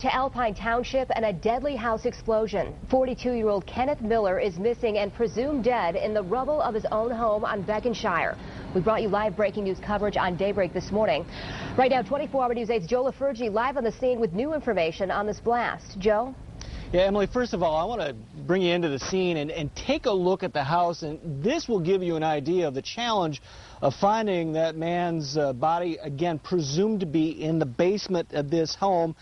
To Alpine Township and a deadly house explosion. 42-year-old Kenneth Miller is missing and presumed dead in the rubble of his own home on Beckenshire. We brought you live breaking news coverage on Daybreak this morning. Right now, 24-hour News 8's Joe LaFurgey live on the scene with new information on this blast. Joe? Yeah, Emily, first of all, I want to bring you into the scene and take a look at the house, and this will give you an idea of the challenge of finding that man's body, again, presumed to be in the basement of this home.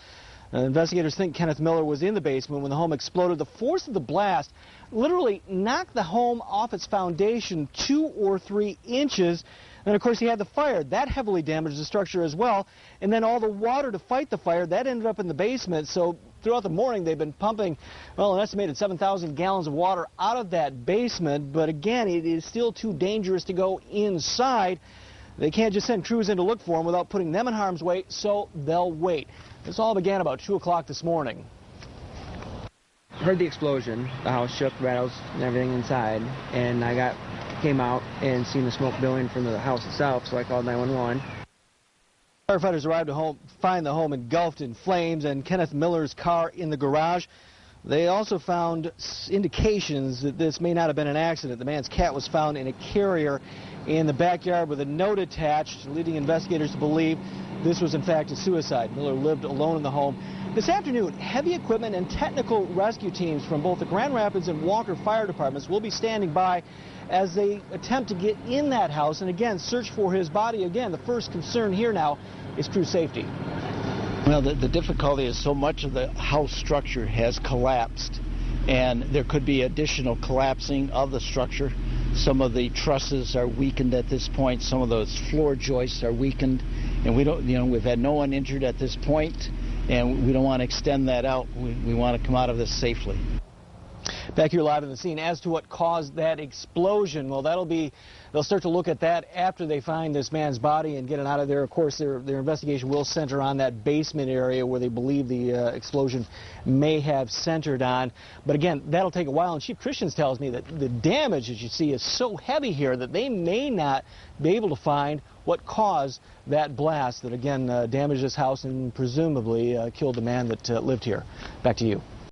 Investigators think Kenneth Miller was in the basement when the home exploded. The force of the blast literally knocked the home off its foundation 2 or 3 inches. And, of course, he had the fire. That heavily damaged the structure as well. And then all the water to fight the fire, that ended up in the basement. So throughout the morning, they've been pumping, well, an estimated 7,000 gallons of water out of that basement. But, again, it is still too dangerous to go inside. They can't just send crews in to look for him without putting them in harm's way, so they'll wait. This all began about 2 o'clock this morning. Heard the explosion, the house shook, rattles, and everything inside, and I came out and seen the smoke billowing from the house itself, so I called 911. Firefighters arrived to find the home engulfed in flames and Kenneth Miller's car in the garage. They also found indications that this may not have been an accident. The man's cat was found in a carrier in the backyard with a note attached, leading investigators to believe this was in fact a suicide. Miller lived alone in the home. This afternoon, heavy equipment and technical rescue teams from both the Grand Rapids and Walker fire departments will be standing by as they attempt to get in that house and again search for his body. Again, the first concern here now is crew safety. Well, the difficulty is so much of the house structure has collapsed, and there could be additional collapsing of the structure. Some of the trusses are weakened at this point. Some of those floor joists are weakened, and we've had no one injured at this point, and we don't want to extend that out. We want to come out of this safely. Back here live in the scene as to what caused that explosion. Well, they'll start to look at that after they find this man's body and get it out of there. Of course, their investigation will center on that basement area where they believe the explosion may have centered on. But again, that'll take a while. And Chief Christians tells me that the damage that you see is so heavy here that they may not be able to find what caused that blast that, again, damaged this house and presumably killed the man that lived here. Back to you.